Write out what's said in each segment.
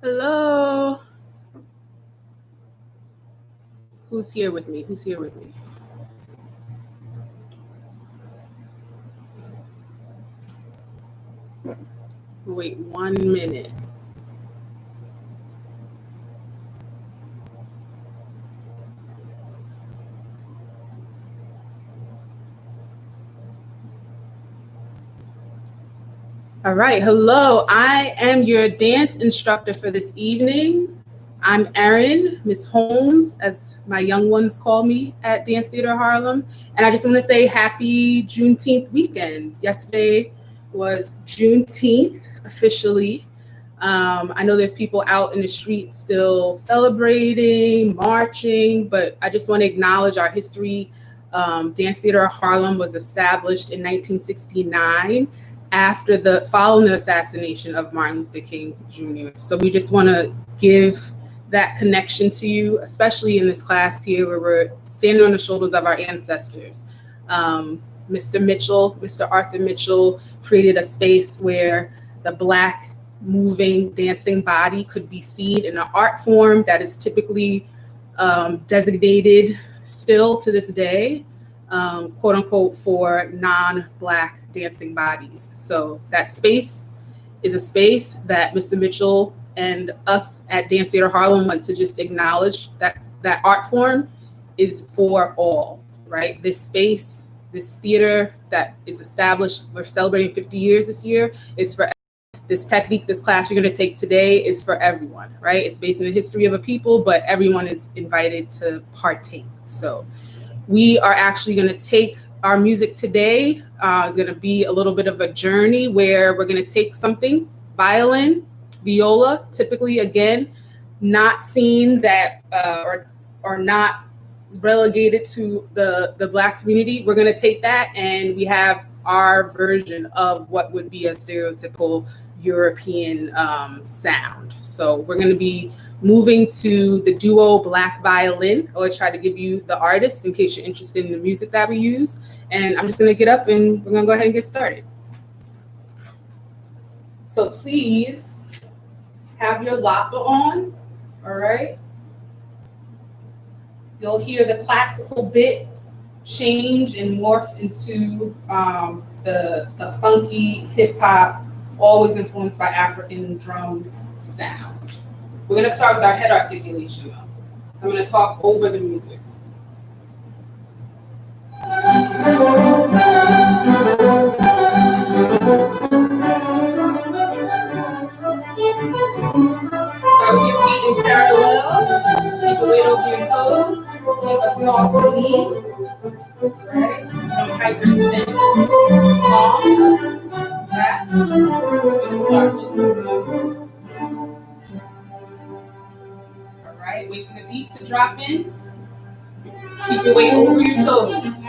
Hello. Who's here with me? Who's here with me? Wait 1 minute. All right, hello. I am your dance instructor for this evening. I'm Erin, Miss Holmes, as my young ones call me at Dance Theater Harlem. And I just want to say happy Juneteenth weekend. Yesterday was Juneteenth officially. I know there's people out in the streets still celebrating, marching, but I just want to acknowledge our history. Dance Theater Harlem was established in 1969 following the assassination of Martin Luther King Jr. So we just want to give that connection to you, especially in this class here where we're standing on the shoulders of our ancestors. Mr. Arthur Mitchell created a space where the Black moving, dancing body could be seen in an art form that is typically designated still to this day, quote unquote, for non-Black dancing bodies. So that space is a space that Mr. Mitchell and us at Dance Theater Harlem want to just acknowledge that that art form is for all, right? This space, this theater that is established, we're celebrating 50 years this year, is for this technique, this class you're going to take today is for everyone, right? It's based on the history of a people, but everyone is invited to partake. So we are actually going to take our music today. Is going to be a little bit of a journey where we're going to take something, violin, viola, typically, again, not seen that or not relegated to the Black community. We're going to take that and we have our version of what would be a stereotypical European sound. So we're going to be moving to the duo Black violin. I always try to give you the artist in case you're interested in the music that we use. And I'm just going to get up and we're going to go ahead and get started. So please have your lapa on, all right? You'll hear the classical bit change and morph into the funky hip hop, always influenced by African drums sound. We're going to start with our head articulation though. I'm going to talk over the music. Start with your feet in parallel. Keep the weight over your toes. Keep a soft knee. Right? So don't hyperextend. Palms. Back. We're going to start with Right, wait for the beat to drop in. Keep your weight over your toes.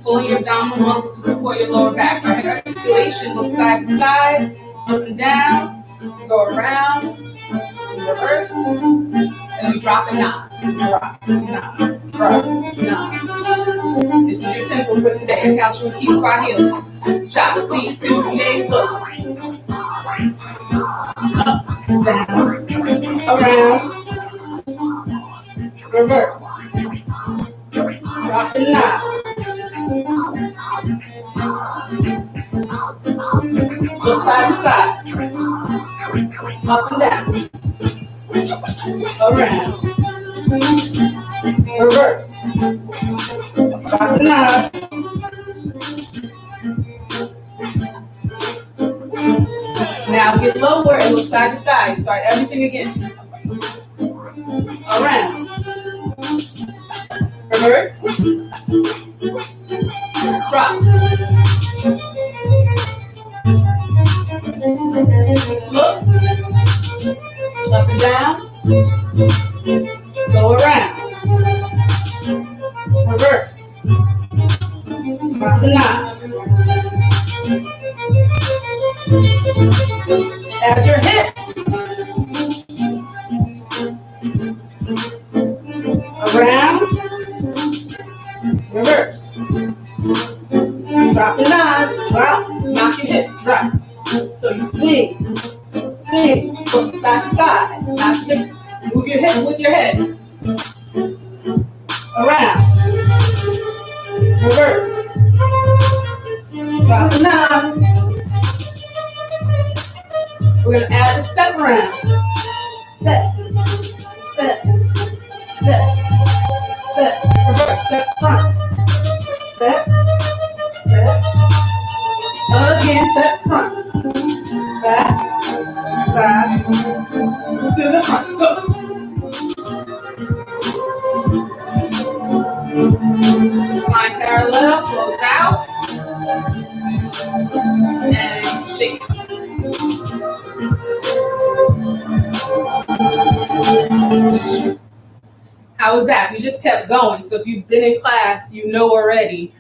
Pulling your abdominal muscle to support your lower back. Our head articulation looks side to side, up and down. We go around, reverse, and we drop and nod. Drop, nod, drop, nod. This is your tempo for today. Cultural Kiswahili. Chop, beat, two, make, look. Up, down, around. Reverse. Drop and nod. Look side to side. Up and down. Around. Reverse. Drop and nod. Now get lower and look side to side. Start everything again. Around. Reverse. Drop. Look. Up and down. Go around. Reverse. Drop and nod. Add your hips. Around, reverse, drop and nod, drop, knock your hip, drop. So you swing, swing, foot side to side. Move your hip with your head. Around. Reverse. Drop it down. We're going to add a step around. Step, step, step, step. Reverse, step front. Step, step. Again, step front. Back, side, to the front. Go. Line parallel, close out. And shake. How was that? We just kept going. So if you've been in class, you know already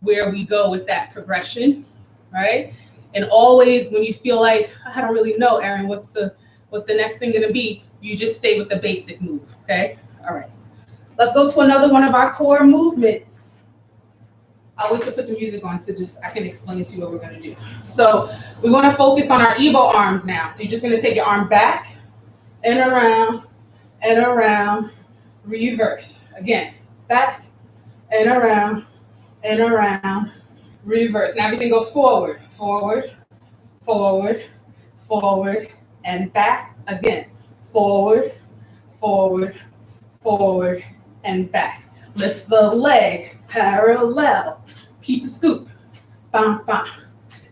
where we go with that progression, right? And always when you feel like, I don't really know, Erin, what's the next thing gonna be? You just stay with the basic move, okay? All right. Let's go to another one of our core movements. I'll wait to put the music on so I can explain to you what we're gonna do. So we wanna focus on our Igbo arms now. So you're just gonna take your arm back and around, reverse. Again, back and around, reverse. Now everything goes forward, forward, forward, forward, and back again. Forward, forward, forward, and back. Lift the leg parallel. Keep the scoop. Bam, bam.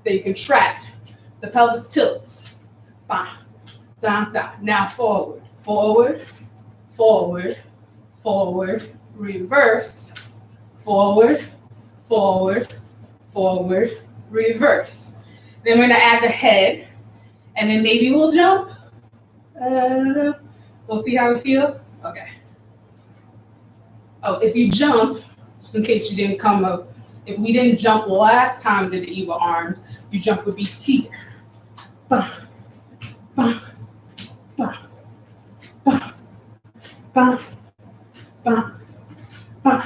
Then you contract. The pelvis tilts. Bam, da, da. Now forward, forward, forward, forward, reverse, forward, forward, forward, reverse. Then we're gonna add the head, and then maybe we'll jump. We'll see how we feel. Okay. Oh, if you jump, just in case you didn't come up, if we didn't jump last time we did the Igbo arms, your jump would be here. Bah, bah, bah, bah, bah, bah, bah, bah,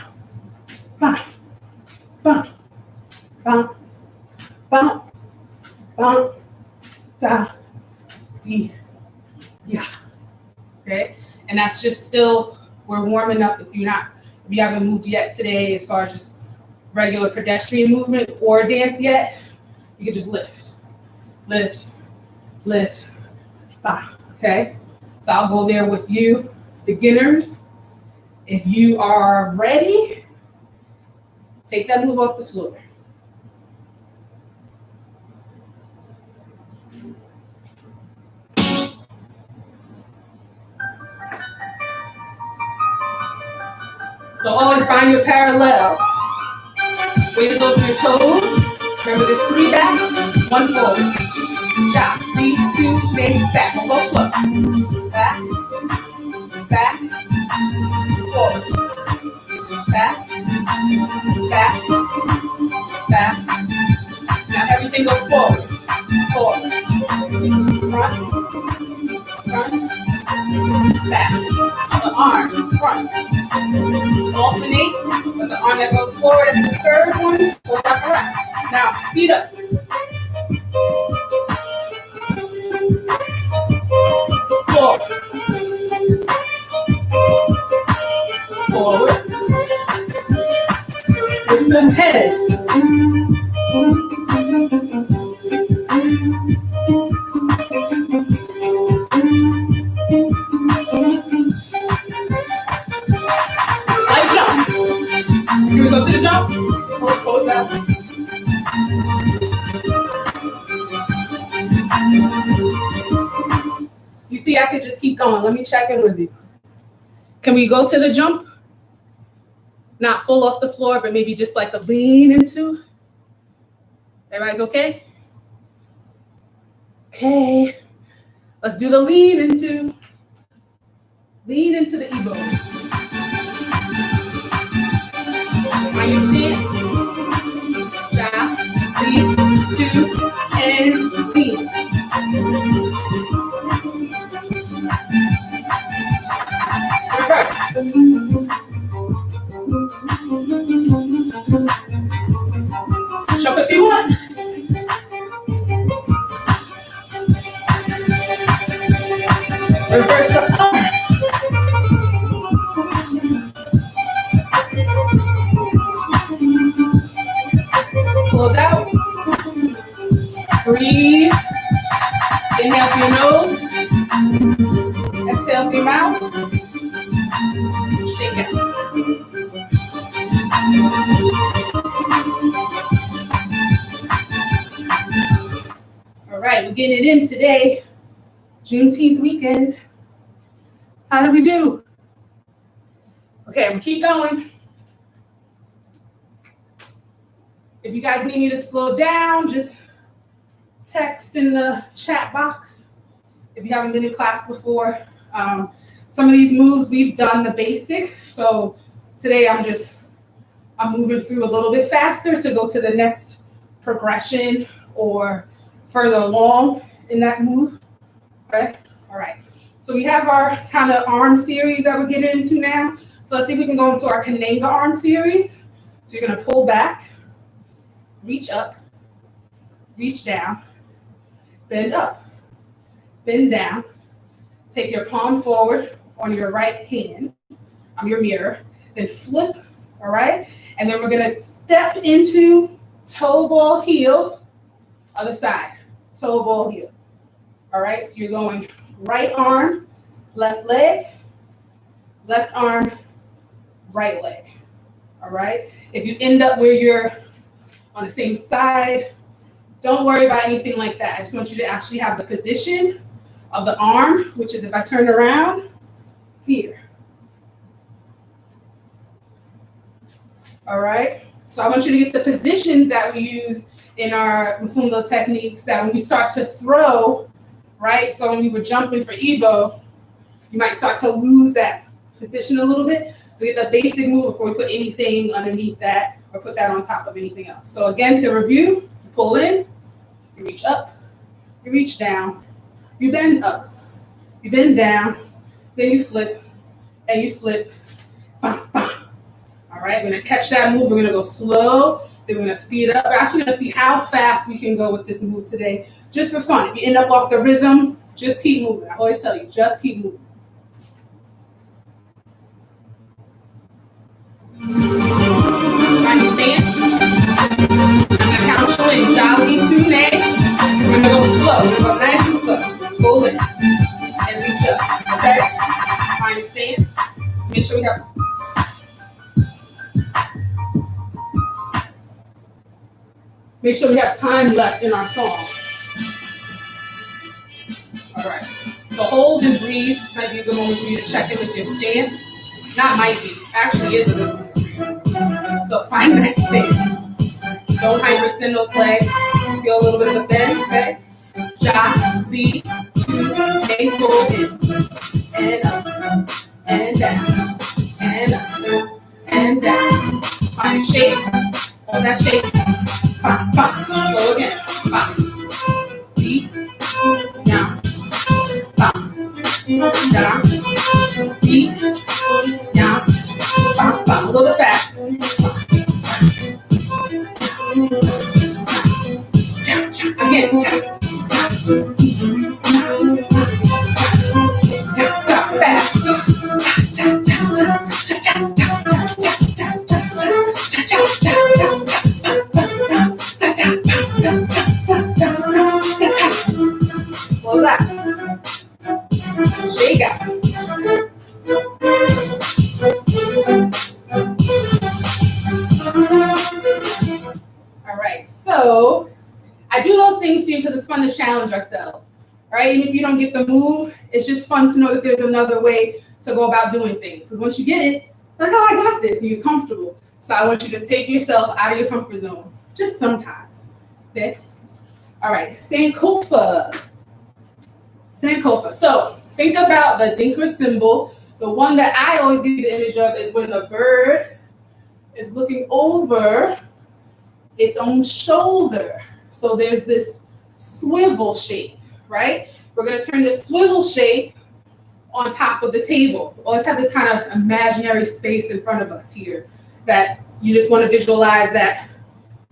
bah, bah, bah, bah, da, dee, yeah. Okay, and that's just still, we're warming up. If you haven't moved yet today as far as just regular pedestrian movement or dance yet, you can just lift, lift, lift, bah, okay? So I'll go there with you, beginners. If you are ready, take that move off the floor. So always find your parallel. Weight over your toes. Remember there's 3 back, 1 forward. Ja, 3, 2, then back. Go slow. Back, back, forward. Back, back, back. Now everything goes forward. Forward. Front, front, back. The arm, front. Alternate with the arm that goes forward and the third one goes back around. Now, feet up. Forward. Forward. With the head. Can we go to the jump? Close that. You see, I could just keep going. Let me check in with you. Can we go to the jump? Not full off the floor, but maybe just like a lean into. Everybody's okay? Okay. Let's do the lean into. Lean into the Igbo. On your stance, ja, 3, 2, and lean. Reverse. Jump if you want. Reverse the arm. Close out. Breathe. Inhale through your nose. Exhale through your mouth. Shake it. All right, we're getting it in today. Juneteenth weekend. How do we do? Okay, I'm gonna keep going. If you guys need me to slow down, just text in the chat box. If you haven't been in class before, some of these moves we've done the basics. So today I'm moving through a little bit faster to go to the next progression or further along in that move. Okay, all right. So we have our kind of arm series that we're getting into now. So let's see if we can go into our Kananga arm series. So you're gonna pull back, reach up, reach down, bend up, bend down. Take your palm forward on your right hand, on your mirror, then flip, all right? And then we're gonna step into toe ball heel, other side, toe ball heel. All right, so you're going right arm, left leg, left arm, right leg, all right? If you end up where you're on the same side, don't worry about anything like that. I just want you to actually have the position of the arm, which is if I turn around, here. All right, so I want you to get the positions that we use in our ma-foon-da-la techniques that when we start to throw, right? So when we were jumping for Igbo, you might start to lose that position a little bit. So get the basic move before we put anything underneath that or put that on top of anything else. So again, to review, you pull in, you reach up, you reach down, you bend up, you bend down, then you flip, and you flip, bah, bah. All right, we're gonna catch that move. We're gonna go slow, then we're gonna speed up. We're actually gonna see how fast we can go with this move today, just for fun. If you end up off the rhythm, just keep moving. I always tell you, just keep moving. Find your stance. I'm gonna count you in. Jolly, tune. We're gonna go slow. We're gonna go nice and slow. Pull in and reach up. Okay? Find your stance. Make sure we have. Make sure we have time left in our song. All right. So hold and breathe. This might be a good moment for you to check in with your stance. Not might be. Actually is a good moment. So find that stance. Don't hyperextend those legs. Feel a little bit of a bend, okay? Jolly, two, and pull in. And up, and down, and up, and down. Find your shape. Hold that shape. Pop, pop. Slow again. Pop. Deep. Down. Pop. Down. Deep. Down. Pop, pop. A little bit faster. Again. Fast. What was that? Shake out. All right, so I do those things to you because it's fun to challenge ourselves. All right, and if you don't get the move, it's just fun to know that there's another way to go about doing things. Because once you get it, like, oh, I got this, and you're comfortable. So I want you to take yourself out of your comfort zone, just sometimes. Okay? All right, Sankofa. Sankofa. So think about the Dinka symbol. The one that I always give you the image of is when the bird is looking over its own shoulder. So there's this swivel shape, right? We're going to turn the swivel shape on top of the table. Always have this kind of imaginary space in front of us here that you just want to visualize that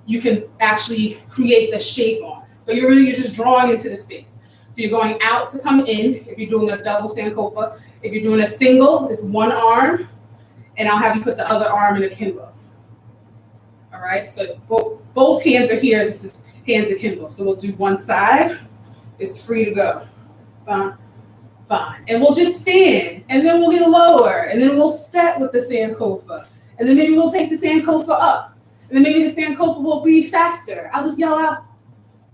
you can actually create the shape on. But you're just drawing into the space. So you're going out to come in if you're doing a double Sankofa. If you're doing a single, it's one arm, and I'll have you put the other arm in akimbo. All right, so both hands are here. This is hands akimbo. So we'll do one side. It's free to go. Fine. And we'll just stand, and then we'll get lower, and then we'll step with the Sankofa. And then maybe we'll take the Sankofa up. And then maybe the Sankofa will be faster. I'll just yell out,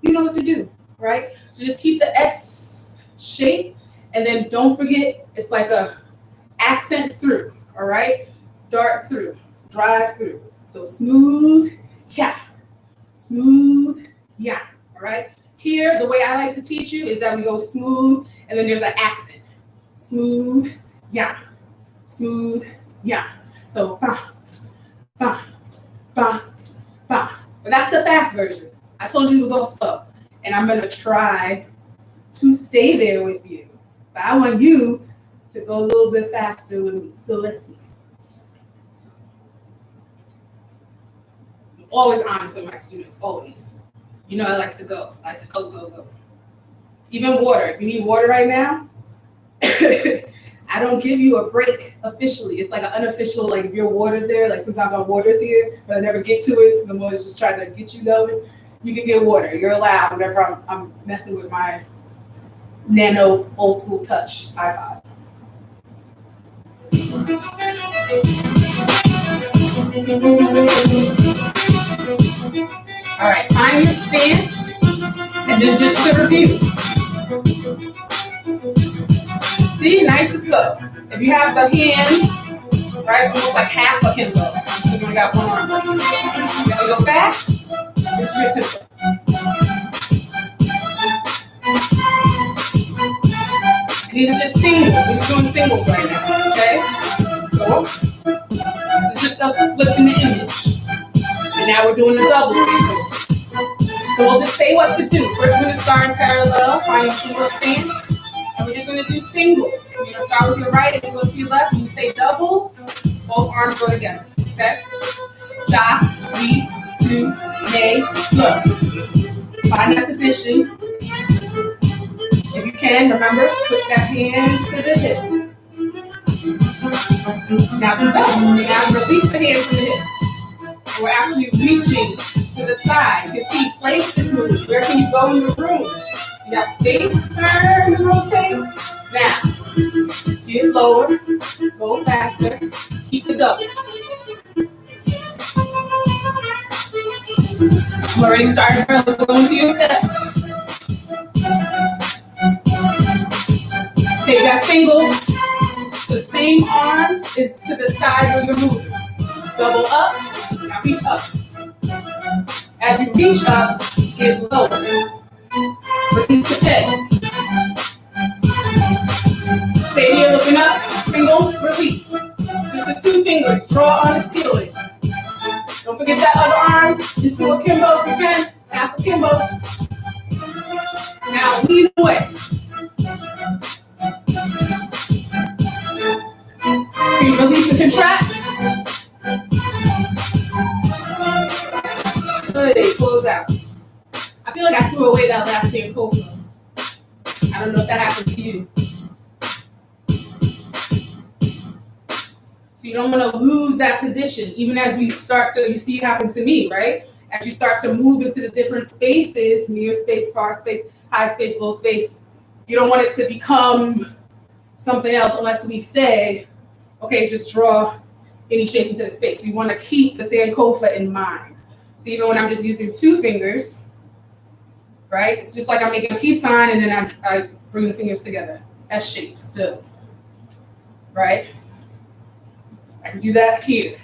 you know what to do, right? So just keep the S shape, and then don't forget, it's like a accent through, all right? Dart through, drive through. So smooth, yeah. Smooth, yeah, all right? Here, the way I like to teach you is that we go smooth, and then there's an accent. Smooth, yeah. Smooth, yeah. So, ba, ba, ba, ba. But that's the fast version. I told you to go slow, and I'm gonna try to stay there with you. But I want you to go a little bit faster with me. So let's see. I'm always honest with my students, always. You know I like to go. I like to go, go, go. Even water. If you need water right now, I don't give you a break officially. It's like an unofficial, like if your water's there, like sometimes my water's here, but I never get to it because I'm always just trying to get you going. You can get water. You're allowed whenever I'm messing with my nano old school touch iPod. All right, find your stance, and then just to review. See, nice and slow. If you have the hand, right, almost like half a kimbo. You only got one arm. You gotta go fast. It's your tempo. These are just singles. We're just doing singles right now, okay? Go. It's just us flipping the image. And now we're doing the double single. So we'll just say what to do. First, we're gonna start in parallel, find a single stance. And we're just gonna do singles. You're gonna start with your right and go to your left. When you say doubles, both arms go together, okay? Ja, we, two, nay, slow. Find that position. If you can, remember, put that hand to the hip. Now to doubles. So now release the hand from the hip. And we're actually reaching to the side. You can see, play with this move. Where can you go in the room? You have space to turn and rotate. Now, get lower, go faster, keep the doubles. I'm already starting early, so go into your step. Take that single to the same arm is to the side where you're moving. Double up, now reach up. As you reach up, get lower. Release the head. Stay here looking up, single, release. Just the two fingers, draw on the ceiling. Don't forget that other arm into a kimbo if you can, half a kimbo. Now lean away. Can you release and contract? Good, close out. I feel like I threw away that last Sankofa. I don't know if that happened to you. So you don't want to lose that position, even as we start to, you see it happen to me, right? As you start to move into the different spaces, near space, far space, high space, low space, you don't want it to become something else unless we say, okay, just draw any shape into the space. We want to keep the Sankofa in mind. So even when I'm just using two fingers, right? It's just like I'm making a peace sign and then I bring the fingers together. S shape still, right? I can do that here.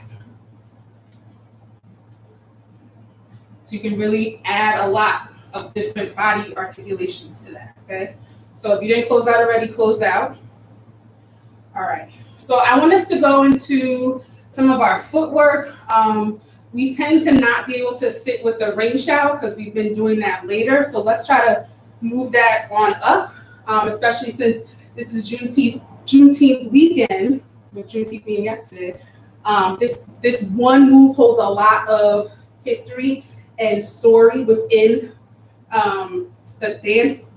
So you can really add a lot of different body articulations to that, okay? So if you didn't close out already, close out. All right, so I want us to go into some of our footwork. We tend to not be able to sit with the ring shout because we've been doing that later. So let's try to move that on up, especially since this is Juneteenth weekend, with Juneteenth being yesterday. This one move holds a lot of history and story within the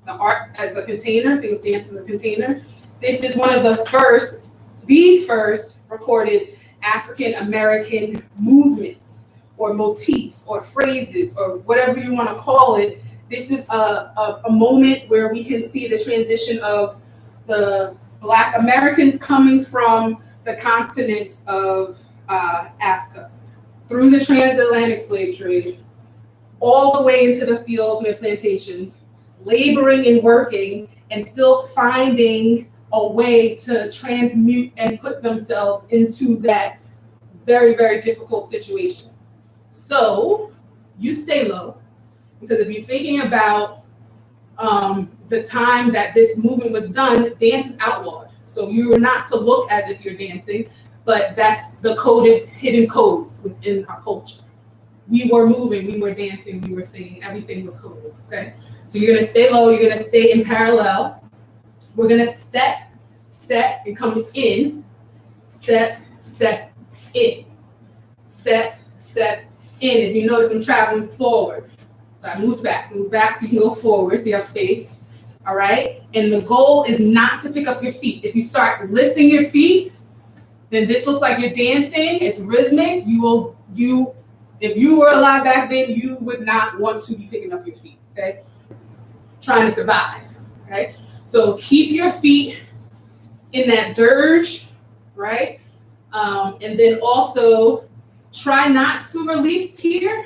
the art as a container, think of dance as a container. This is one of the first recorded African American movements or motifs or phrases or whatever you want to call it. This is a moment where we can see the transition of the Black Americans coming from the continent of Africa through the transatlantic slave trade, all the way into the fields and the plantations, laboring and working and still finding a way to transmute and put themselves into that very, very difficult situation. So you stay low, because if you're thinking about the time that this movement was done, dance is outlawed. So you're not to look as if you're dancing, but that's the coded hidden codes within our culture. We were moving, we were dancing, we were singing, everything was coded, okay? So you're gonna stay low, you're gonna stay in parallel. We're gonna step, and come in, step, in, step, in. If you notice, I'm traveling forward. So I moved back, so you can go forward, so you have space, all right? And the goal is not to pick up your feet. If you start lifting your feet, then this looks like you're dancing, it's rhythmic. If you were alive back then, you would not want to be picking up your feet, okay? Trying to survive, okay? So keep your feet in that dirge, right? And then also try not to release here,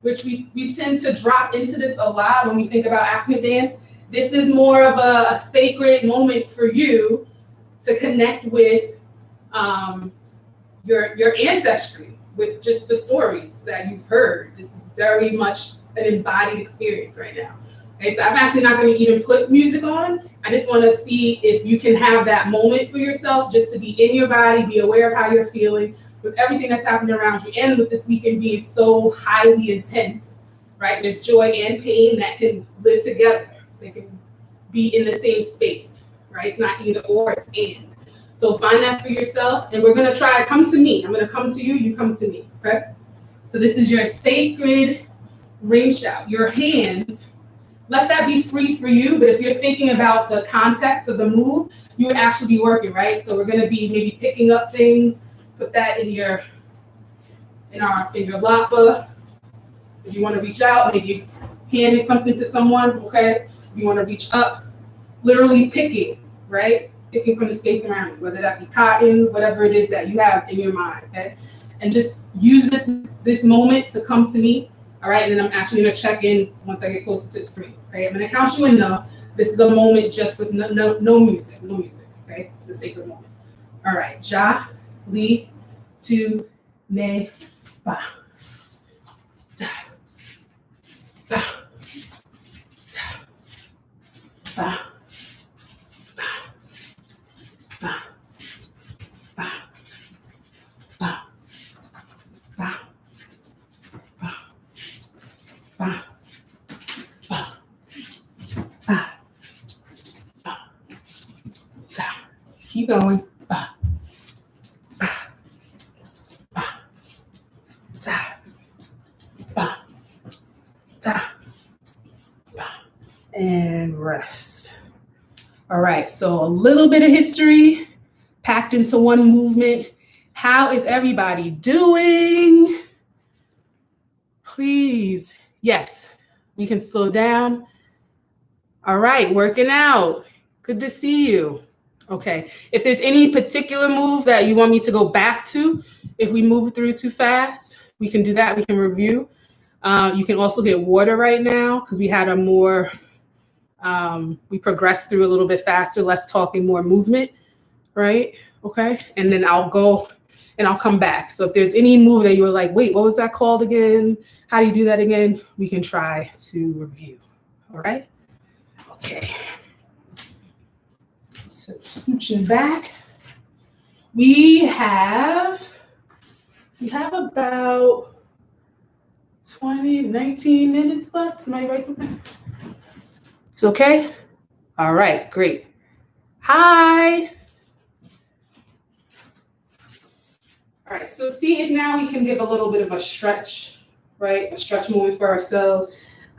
which we tend to drop into this a lot when we think about African dance. This is more of a sacred moment for you to connect with your ancestry, with just the stories that you've heard. This is very much an embodied experience right now. Okay, so I'm actually not going to even put music on. I just want to see if you can have that moment for yourself, just to be in your body, be aware of how you're feeling with everything that's happening around you, and with this weekend being so highly intense, right? There's joy and pain that can live together. They can be in the same space, right? It's not either or, it's and. So find that for yourself, and we're going to try, come to me. I'm going to come to you, you come to me, okay? So this is your sacred ring shout. Your hands, let that be free for you, but if you're thinking about the context of the move, you would actually be working, right? So we're going to be maybe picking up things, put that in your lapa. If you want to reach out, maybe handing something to someone, okay? If you want to reach up, literally picking, right? Picking from the space around you, whether that be cotton, whatever it is that you have in your mind, okay? And just use this moment to come to me, all right? And then I'm actually gonna check in once I get closer to the screen, okay? I'm gonna count you in though. This is a moment just with no music, okay? It's a sacred moment. All right, Ja, Li, Tu, Ne, Ba. Da, ba, da, ba. Keep going. Ba, ba, ba, da, ba, da, ba, and rest. All right, so a little bit of history packed into one movement. How is everybody doing? Please, yes, we can slow down. All right, working out. Good to see you. Okay, if there's any particular move that you want me to go back to, if we move through too fast, we can do that, we can review. You can also get water right now, because we had a more, we progressed through a little bit faster, less talking, more movement, right? Okay, and then I'll go and I'll come back. So if there's any move that you were like, wait, what was that called again? How do you do that again? We can try to review, all right? Okay. So scooching back, we have about 19 minutes left. Somebody write something? It's okay? All right, great. Hi. All right, so see if now we can give a little bit of a stretch, right? A stretch movement for ourselves.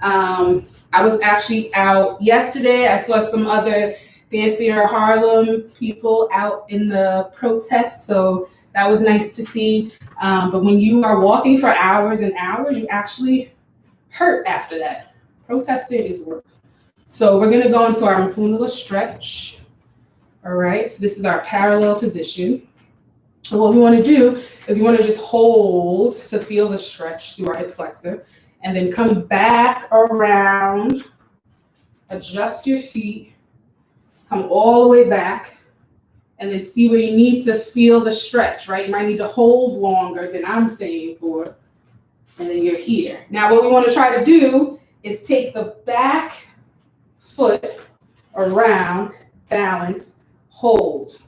I was actually out yesterday. I saw some other Dance Theater Harlem people out in the protest, so that was nice to see. But when you are walking for hours and hours, you actually hurt after that. Protesting is work. So we're gonna go into our ma-foon-da-la stretch. All right, so this is our parallel position. And what we wanna do is we wanna just hold to feel the stretch through our hip flexor, and then come back around, adjust your feet, come all the way back, and then see where you need to feel the stretch, right? You might need to hold longer than I'm saying for, and then you're here. Now what we wanna try to do is take the back foot around, balance, hold.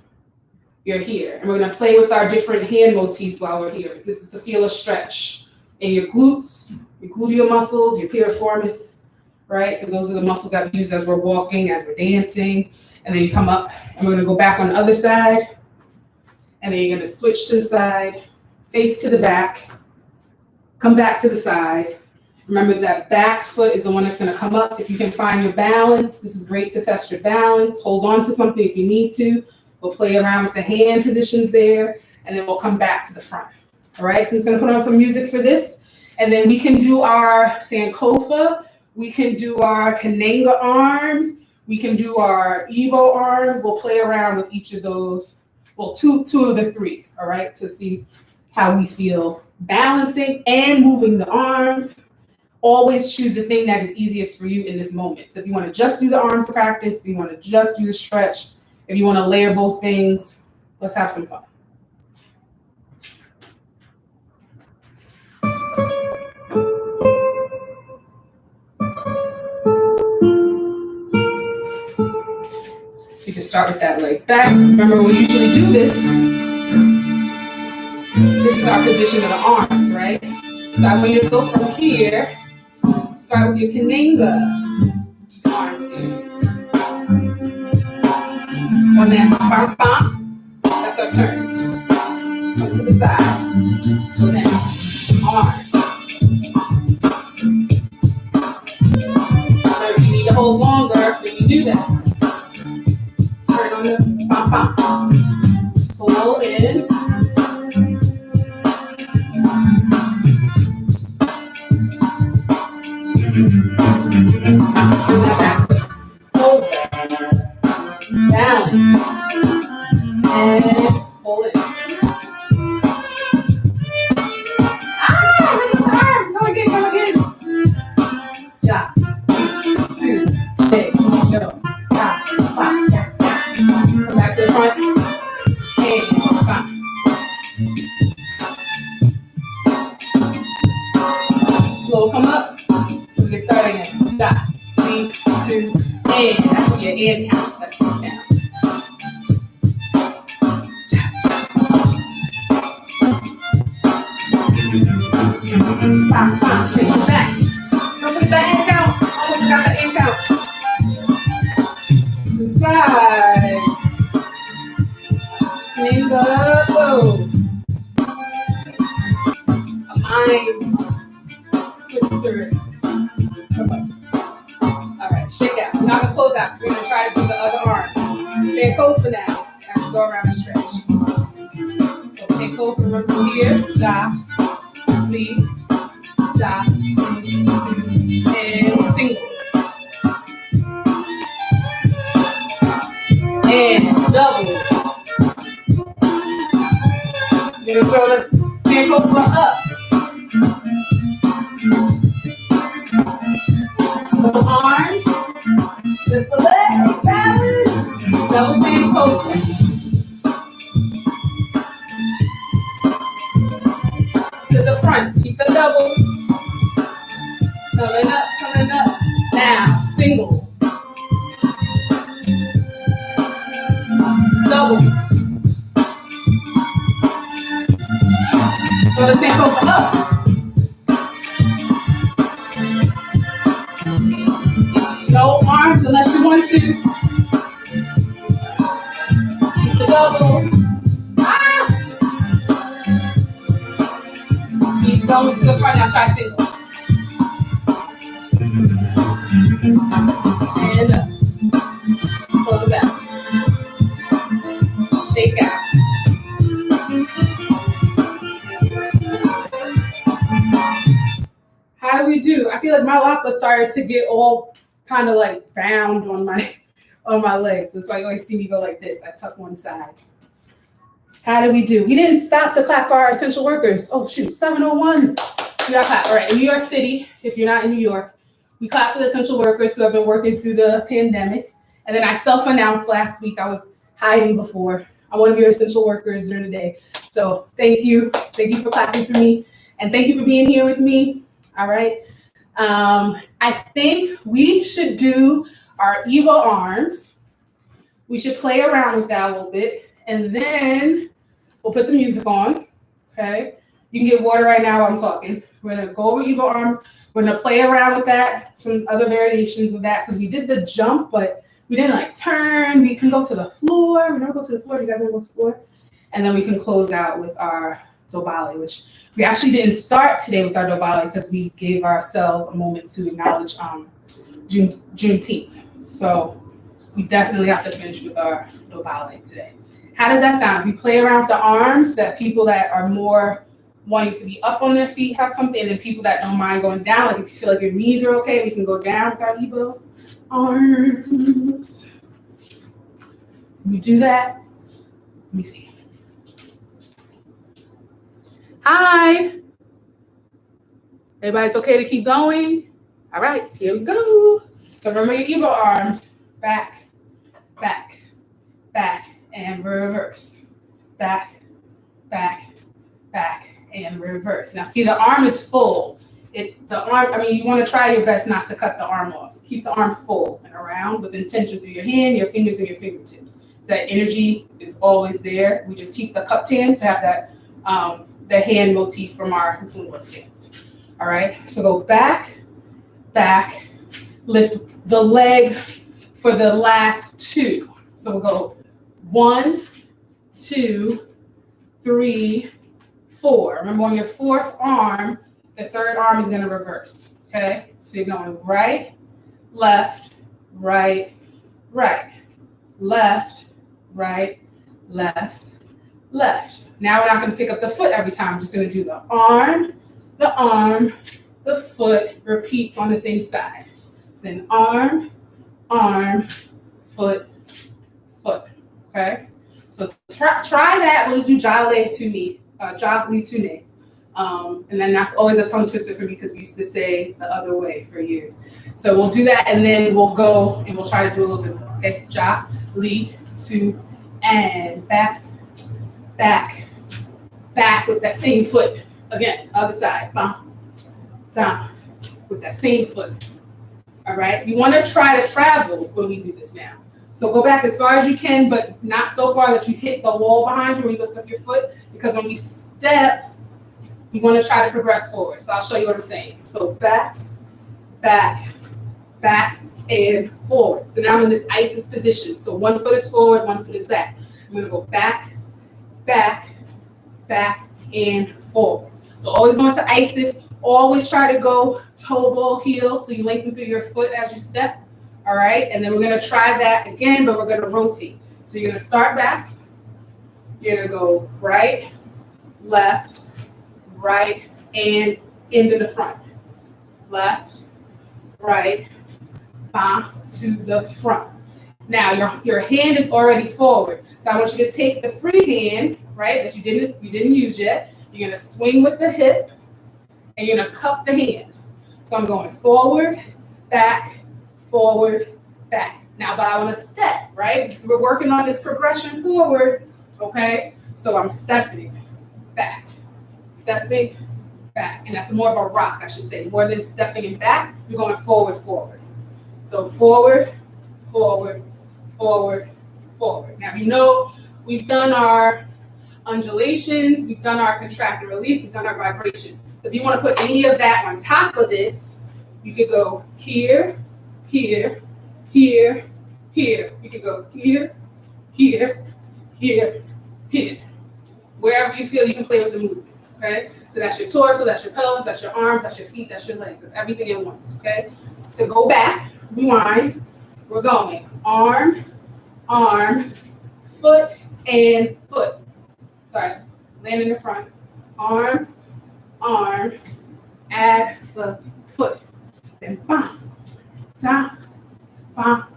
You're here. And we're gonna play with our different hand motifs while we're here. This is to feel a stretch in your glutes, your gluteal muscles, your piriformis, right? Because those are the muscles that we use as we're walking, as we're dancing. And then you come up and we're gonna go back on the other side. And then you're gonna switch to the side, face to the back, come back to the side. Remember that back foot is the one that's gonna come up. If you can find your balance, this is great to test your balance. Hold on to something if you need to. We'll play around with the hand positions there, and then we'll come back to the front. All right, so I'm just gonna put on some music for this. And then we can do our Sankofa, we can do our Kananga arms, we can do our Igbo arms. We'll play around with each of those, well, two of the three, all right, to see how we feel balancing and moving the arms. Always choose the thing that is easiest for you in this moment. So if you wanna just do the arms practice, if you wanna just do the stretch, if you wanna layer both things, let's have some fun. You can start with that leg back. Remember, we usually do this. This is our position of the arms, right? So I want you to go from here, start with your Kananga arms here. On that bump, bump, that's our turn. Come to the side. So then, arms. Remember, if you need to hold longer, then you do that. Turn on the bump, bump. Pull in. Hold it. Balance. And pull it. Arms. Go again, go again. Chop. 2, 6, go. Chop, chop, chop, chop. Come back to the front. And chop. Slow come up. So we can start again. Chop. 3, 2, and. That's your and count. That's your count. Pop, pop, face it back. Don't forget that end count. Almost forgot the end count. Inside. Finger, go. A mind twister. Come on. All right, shake out. We're not gonna close out because we're gonna try to do the other arm. Sankofa now. Have to go around and stretch. So Sankofa, remember here, ja, lead, ja, 2, and singles. And doubles. You're gonna throw the Sankofa up. No arms, just the legs, balance, double Sankofa. To the front, keep the double. Coming up, coming up. Now, singles. Double. Go to Sankofa up. No arms unless you want to. Keep the doubles. Keep going to the front. Now try singles. feel like my lapa started to get all kind of like bound on my legs. That's why you always see me go like this. I tuck one side. How did we do? We didn't stop to clap for our essential workers. Oh shoot, 7:01. We got clap. All right, in New York City, if you're not in New York, we clap for the essential workers who have been working through the pandemic. And then I self-announced last week. I was hiding before. I'm one of your essential workers during the day. So thank you. Thank you for clapping for me. And thank you for being here with me. All right. I think we should do our Eva arms. We should play around with that a little bit. And then we'll put the music on. Okay. You can get water right now while I'm talking. We're going to go over Eva arms. We're going to play around with that, some other variations of that, because we did the jump, but we didn't like turn. We can go to the floor. We never go to the floor. You guys want to go to the floor? And then we can close out with our dobale, which we actually didn't start today with our dobale because we gave ourselves a moment to acknowledge Juneteenth. So we definitely have to finish with our dobale today. How does that sound? If we play around with the arms, that people that are more wanting to be up on their feet have something, and then people that don't mind going down, like if you feel like your knees are okay, we can go down with our Igbo arms. We do that. Let me see. Hi. Everybody's okay to keep going? All right, here we go. So remember your Igbo arms. Back, back, back, and reverse. Back, back, back, and reverse. Now see, the arm is full. You want to try your best not to cut the arm off. Keep the arm full and around with intention through your hand, your fingers, and your fingertips. So that energy is always there. We just keep the cupped hand to have that the hand motif from our ma-foon-da-la stance. All right, so go back, back, lift the leg for the last two. So we'll go 1, 2, 3, 4. Remember, on your fourth arm, the third arm is going to reverse. Okay, so you're going right, left, right, right, left, right, left, left. Now we're not going to pick up the foot every time. I'm just going to do the arm, the foot, repeats on the same side. Then arm, foot, foot. Okay? So try that. We'll just do jale tune. And then that's always a tongue twister for me because we used to say the other way for years. So we'll do that, and then we'll go and we'll try to do a little bit more. Okay? Ja, li, tu, and back, back, back with that same foot. Again, other side. Bum, down, with that same foot. All right? You want to try to travel when we do this now. So go back as far as you can, but not so far that you hit the wall behind you when you lift up your foot, because when we step, you want to try to progress forward. So I'll show you what I'm saying. So back, back, back, and forward. So now I'm in this Isis position. So one foot is forward, one foot is back. I'm going to go back, back, back, and forward. So always going to Isis. Always try to go toe ball heel, so you lengthen through your foot as you step. All right, and then we're going to try that again, but we're going to rotate. So you're going to start back. You're going to go right, left, right, and into the front. Left, right, back to the front. Now your hand is already forward. So I want you to take the free hand, right, that you didn't use yet. You're going to swing with the hip, and you're going to cup the hand. So I'm going forward, back, forward, back. Now, but I want to step, right? We're working on this progression forward, okay? So I'm stepping back, and that's more of a rock, I should say. More than stepping and back, you're going forward, forward. So forward, forward, forward, forward. Now, you know, we've done our undulations, we've done our contract and release, we've done our vibration. So if you want to put any of that on top of this, you could go here, here, here, here. You could go here, here, here, here. Wherever you feel you can play with the movement, okay? So that's your torso, that's your pelvis, that's your arms, that's your feet, that's your legs. That's everything at once, okay? So go back, rewind. We're going arm, foot, and foot. Sorry, land in the front. Arm, add the foot. then ba, da, ba,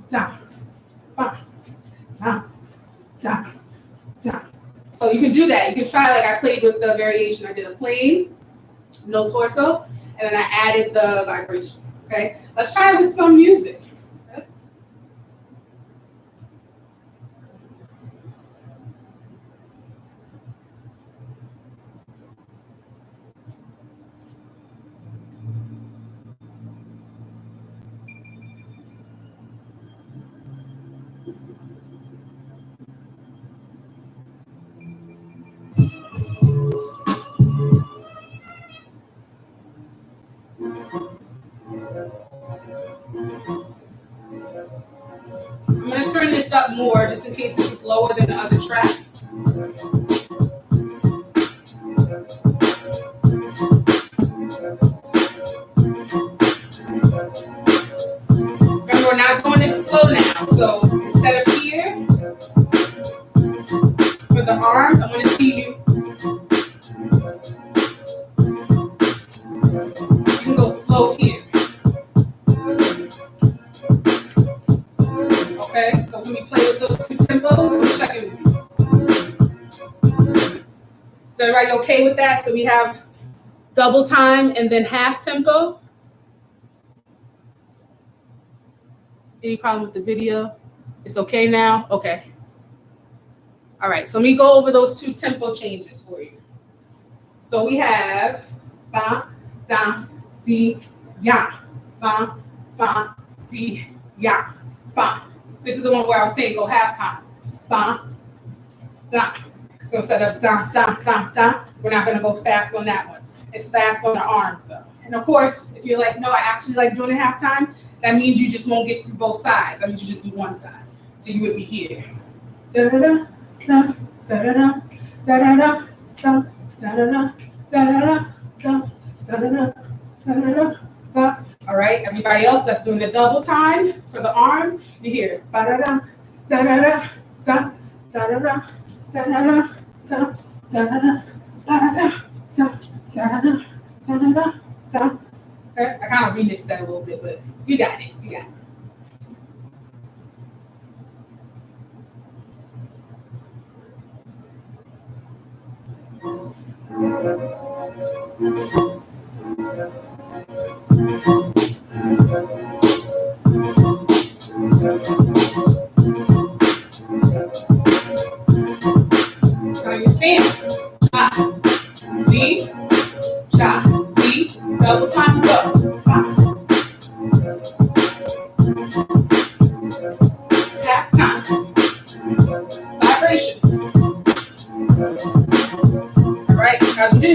da, ba, da, da, da. So you can do that. You can try, like I played with the variation. I did a plain, no torso, and then I added the vibration. Okay, let's try it with some music. Okay. I'm going to turn this up more just in case it's lower than the other track. Remember, we're not going this slow now. So instead of here, for the arms, I'm going to see you. You can go slow here. Okay, so when we play with those two tempos, I'm checking with you. Is everybody okay with that? So we have double time and then half tempo. Any problem with the video? It's okay now? Okay. All right, so let me go over those two tempo changes for you. So we have ba, da, di, ya, ba, ba, di, ya, ba. This is the one where I was saying go half time. Ba, da. So instead of da, da, da, da, we're not going to go fast on that one. It's fast on the arms, though. And of course, if you're like, no, I actually like doing it half time, that means you just won't get through both sides. That means you just do one side. So you would be here. Da da da da da da da da da da da da da da. All right, everybody else that's doing the double time for the arms, you hear ba da da da da da da da da da da da da da da. Okay, I kind of remixed that a little bit, but you got it. You got it. So your stance. Cha, D, cha, D, double time, go. Half time. Vibration. All right, how'd you do?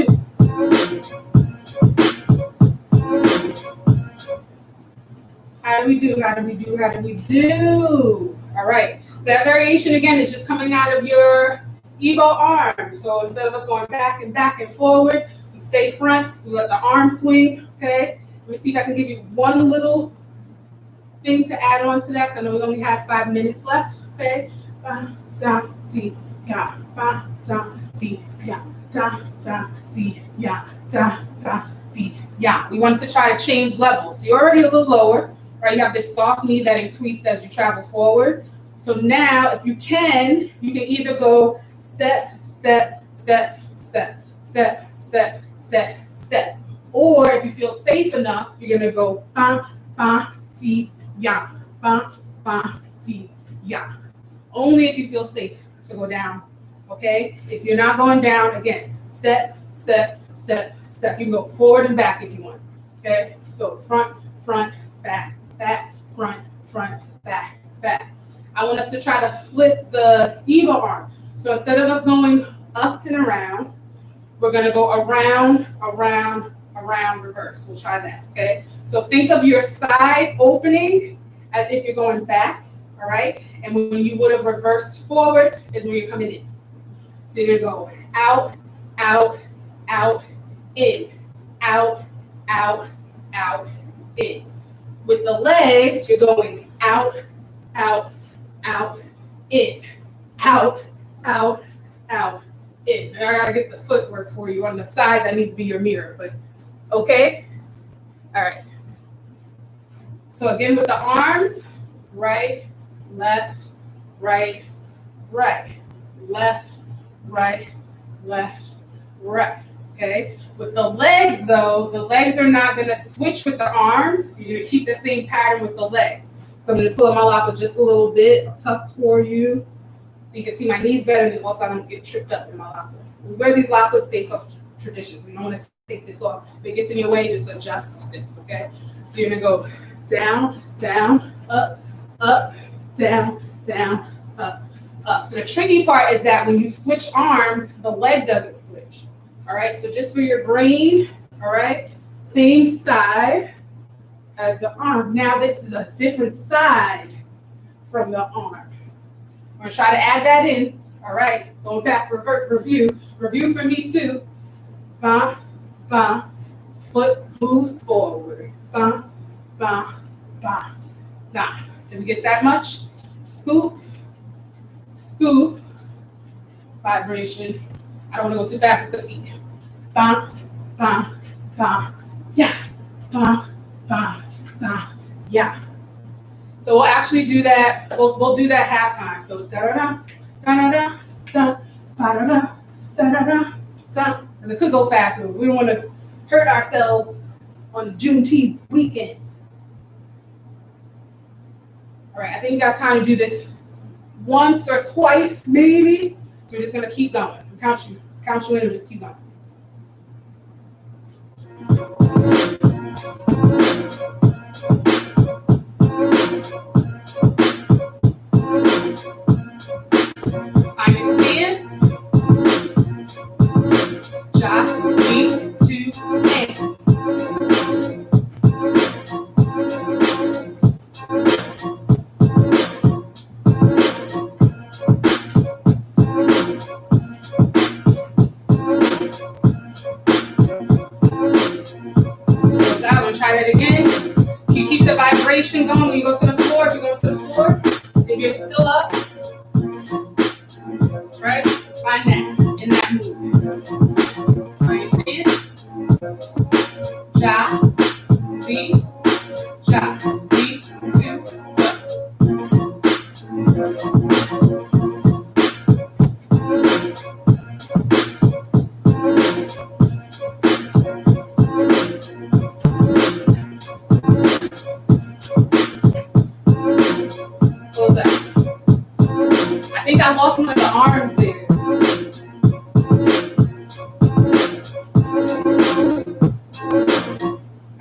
How do we do? How do we do? How do we do? All right. So that variation again is just coming out of your Ebo arm. So instead of us going back and forward, we stay front. We let the arm swing. Okay. Let me see if I can give you one little thing to add on to that. So I know we only have 5 minutes left. Okay. Ba da di ya. Ba da di ya. Da da di ya. Da da di ya. We wanted to try to change levels. So you're already a little lower. Right, you have this soft knee that increased as you travel forward. So now, if you can either go step, step, step, step, step, step, step, step. Or if you feel safe enough, you're gonna go ba, ba, di, ya, ba, ba, di, ya. Only if you feel safe to go down, okay? If you're not going down, again, step, step, step, step. You can go forward and back if you want, okay? So front, front, back, back, front, front, back, back. I want us to try to flip the Ebo arm. So instead of us going up and around, we're going to go around, around, around, reverse. We'll try that, okay? So think of your side opening as if you're going back, all right? And when you would have reversed forward is when you're coming in. So you're going to go out, out, out, in, out, out, out, in. With the legs, you're going out, out, out, in, out, out, out, in. And I gotta get the footwork for you on the side. That needs to be your mirror, but okay? All right. So again, with the arms, right, left, right, right, left, right, left, right, okay? With the legs though, the legs are not gonna switch with the arms. You're gonna keep the same pattern with the legs. So I'm gonna pull up my lapa just a little bit, tuck for you, so you can see my knees better and also I don't get tripped up in my lapa. We wear these lapas based off traditions. We don't wanna take this off. If it gets in your way, just adjust this, okay? So you're gonna go down, down, up, up, down, down, up, up. So the tricky part is that when you switch arms, the leg doesn't switch. All right, so just for your brain, all right, same side as the arm. Now this is a different side from the arm. We're gonna try to add that in, all right? Going back, review for me too. Ba, ba, foot moves forward. Ba, ba, ba, da. Did we get that much? Scoop, scoop, vibration. I don't want to go too fast with the feet. Ba, ba, ba, yeah. Ba, ba, da, yeah. So we'll actually do that. We'll do that halftime. So da da da da da da da da da da da da. Because it could go faster. We don't want to hurt ourselves on the Juneteenth weekend. All right, I think we got time to do this once or twice, maybe. So we're just gonna keep going. Count you in and just keep going. Find your stance. Ja, 3, 2, and. Try that again. You keep the vibration going when you go to the floor. If you go to the floor, if you're still up, right? Find that in that move. Find your stance. Ja, B, ja, 3, 2, I think I lost one of the arms there.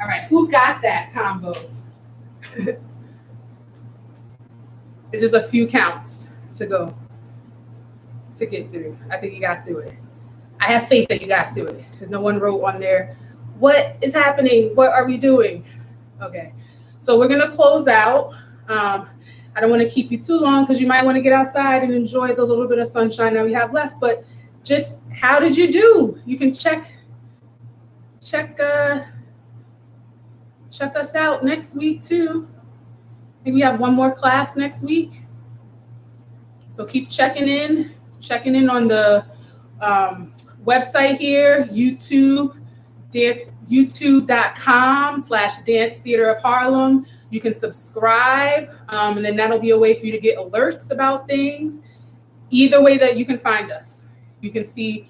All right, who got that combo? It's just a few counts to go to get through. I think you got through it. I have faith that you got through it because no one wrote on there, what is happening? What are we doing? Okay, so we're gonna close out. I don't want to keep you too long because you might want to get outside and enjoy the little bit of sunshine that we have left. But just how did you do? You can check us out next week too. I think we have one more class next week. So keep checking in on the website here, youtube.com/Dance Theater of Harlem. You can subscribe, and then that'll be a way for you to get alerts about things. Either way that you can find us, you can see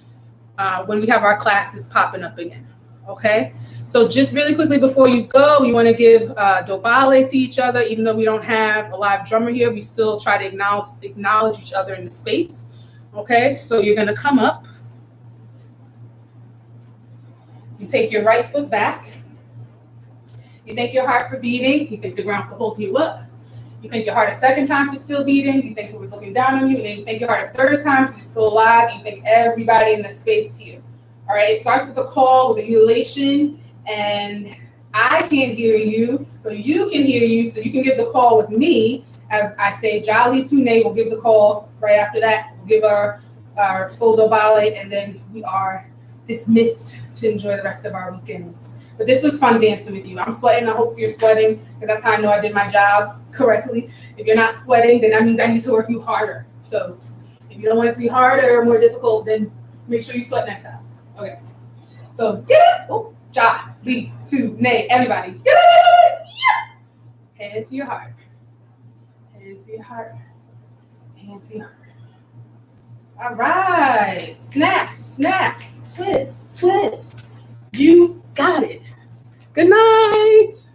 when we have our classes popping up again, okay? So just really quickly before you go, we want to give dobale to each other. Even though we don't have a live drummer here, we still try to acknowledge each other in the space, okay? So you're going to come up. You take your right foot back. You thank your heart for beating. You thank the ground for holding you up. You thank your heart a second time for still beating. You thank who was looking down on you. And then you thank your heart a third time because you're still alive. You thank everybody in the space here. All right, it starts with a call, with a ululation. And I can't hear you, but you can hear you. So you can give the call with me. As I say, Jolly Tune, we'll give the call right after that. We'll give our full dobale, and then we are dismissed to enjoy the rest of our weekends. But this was fun dancing with you. I'm sweating. I hope you're sweating because that's how I know I did my job correctly. If you're not sweating, then that means I need to work you harder. So if you don't want it to be harder or more difficult, then make sure you sweat next time. Okay. So get it. Oh, Ja, Lee, Tu, Nay, everybody. Get it. Hand to your heart. Hand to your heart. Hand to your heart. All right. Snaps, snaps, twist, twist. You got it. Good night.